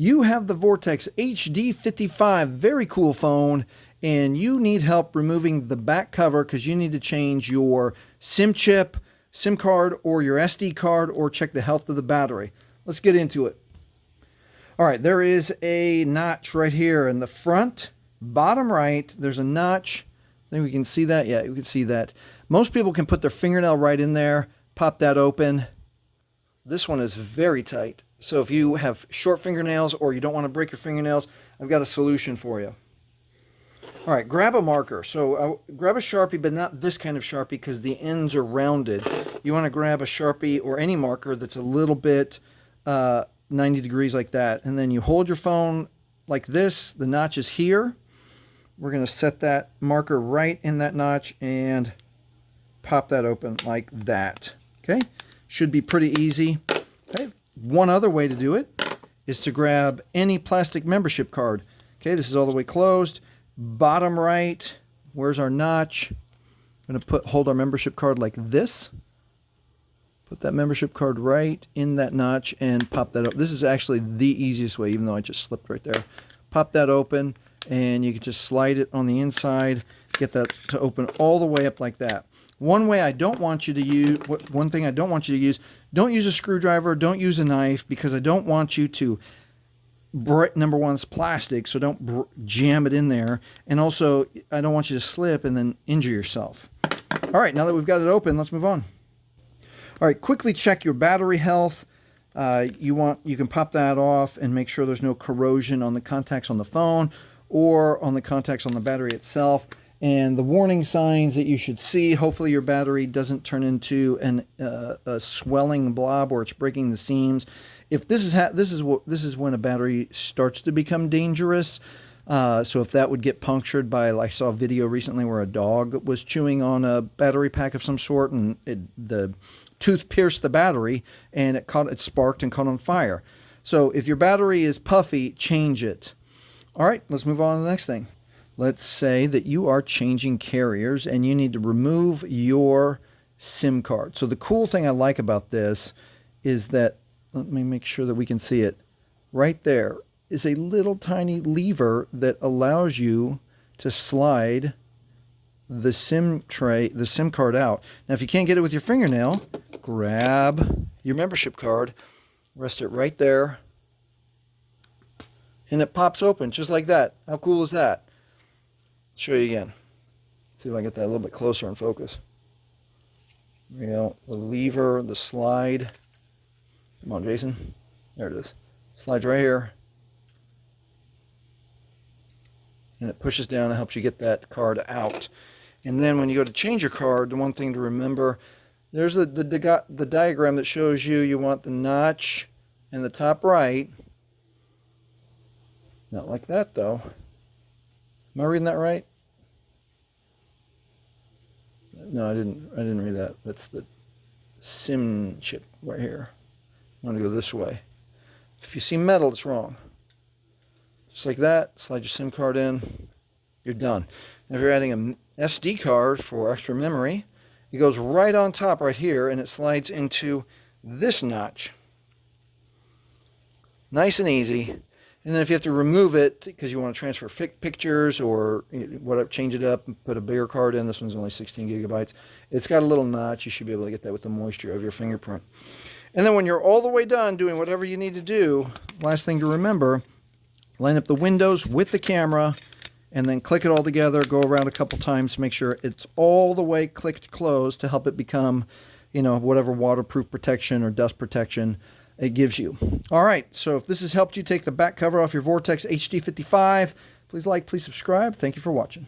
You have the Vortex HD55, very cool phone, and you need help removing the back cover because you need to change your SIM chip, SIM card, or your SD card, or check the health of the battery. Let's get into it. All right, there is a notch right here in the front, bottom right. There's a notch. I think we can see that. Yeah, we can see that. Most people can put their fingernail right in there, pop that open. This one is very tight. So if you have short fingernails or you don't want to break your fingernails, I've got a solution for you. All right, grab a marker. So grab a Sharpie, but not this kind of Sharpie because the ends are rounded. You want to grab a Sharpie or any marker that's a little bit 90 degrees like that. And then you hold your phone like this. The notch is here. We're going to set that marker right in that notch and pop that open like that. Okay? Should be pretty easy. Okay. One other way to do it is to grab any plastic membership card. Okay, this is all the way closed. Bottom right, where's our notch? I'm going to hold our membership card like this. Put that membership card right in that notch and pop that up. This is actually the easiest way, even though I just slipped right there. Pop that open, and you can just slide it on the inside. Get that to open all the way up like that. One thing I don't want you to use, don't use a screwdriver, don't use a knife, because I don't want you to, number one, it's plastic, so don't jam it in there. And also, I don't want you to slip and then injure yourself. All right, now that we've got it open, let's move on. All right, quickly check your battery health. You can pop that off and make sure there's no corrosion on the contacts on the phone or on the contacts on the battery itself. And the warning signs that you should see, hopefully your battery doesn't turn into a swelling blob or it's breaking the seams. If this is when a battery starts to become dangerous. So if that would get punctured by, I saw a video recently where a dog was chewing on a battery pack of some sort and the tooth pierced the battery and it sparked and caught on fire. So if your battery is puffy, change it. All right, let's move on to the next thing. Let's say that you are changing carriers and you need to remove your SIM card. So the cool thing I like about this is that, let me make sure that we can see it. Right there is a little tiny lever that allows you to slide the SIM card out. Now, if you can't get it with your fingernail, grab your membership card, rest it right there, and it pops open just like that. How cool is that? Show you again. See if I can get that a little bit closer in focus. There you go. The lever, the slide. Come on, Jason. There it is. Slides right here. And it pushes down and helps you get that card out. And then when you go to change your card, the one thing to remember, there's the diagram that shows you want the notch in the top right. Not like that, though. Am I reading that right? No, I didn't read that. That's the SIM chip right here. I'm going to go this way. If you see metal, it's wrong. Just like that, slide your SIM card in. You're done. Now, if you're adding an SD card for extra memory, it goes right on top right here, and it slides into this notch. Nice and easy. And then if you have to remove it because you want to transfer pictures or whatever, change it up and put a bigger card in. This one's only 16 gigabytes. It's got a little notch. You should be able to get that with the moisture of your fingerprint. And then when you're all the way done doing whatever you need to do, last thing to remember, line up the windows with the camera and then click it all together. Go around a couple times to make sure it's all the way clicked closed to help it become, whatever waterproof protection or dust protection it gives you. All right, so if this has helped you take the back cover off your Vortex HD55, please like, please subscribe. Thank you for watching.